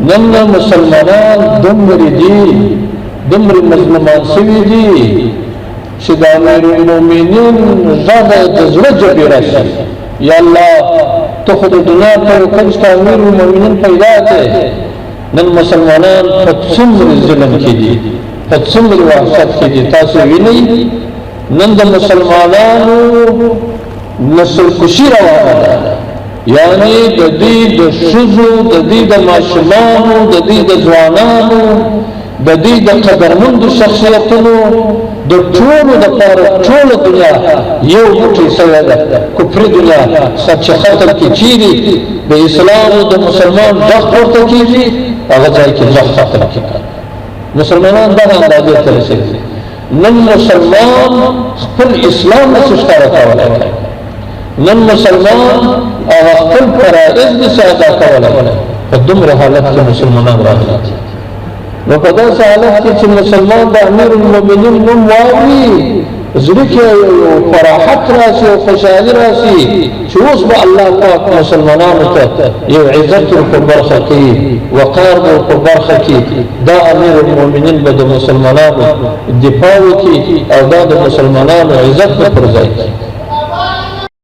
نن مسلمانان دومره دي دومره مظلومان سوي دي چې د امیر المؤمنین غږ د زړه جبې راشي یا الله ته خو د دنیا په یو کنج کې امیر المؤمنین پیدا کړې نن مسلمانان په څومره ظلم کې دي په څومره وحشت کې دي تاسو وینئ نن د مسلمانانو نسل کشي روانه ده یعنی د دې د ښځو د دې د ماشومانو د دې د ځوانانو د دې د قدرمندو شخصیتونو د ټولو دپاره ټوله دنیا یو موټی سوې ده کفري دنیا چې ختم کې چیرې د اسلام او د مسلمان غږ پورته کېږي هغه ځای کې غږ ختم کېږي مسلمانان دغه اندازې ته رسېږي نن مسلمان خپل اسلام نشي ښکاره کولی نن مسلمان هغه خپل فرائض نشي ادا کولی په دومره حالت کې مسلمانان راغلي نو په داسې حالت کې چې مسلمان د امیر المؤمنین نوم واوري زړه کې یو فراحت راشي او خوشحالي راشي چې اوس به الله پاک مسلمانانو ته یو عزت ورکړي برخه کوي وقار به ورکړي برخه کوي دا امیر المؤمنین به د مسلمانانو دفاع وکړي او دا د مسلمانانو عزت به پر ځای کړي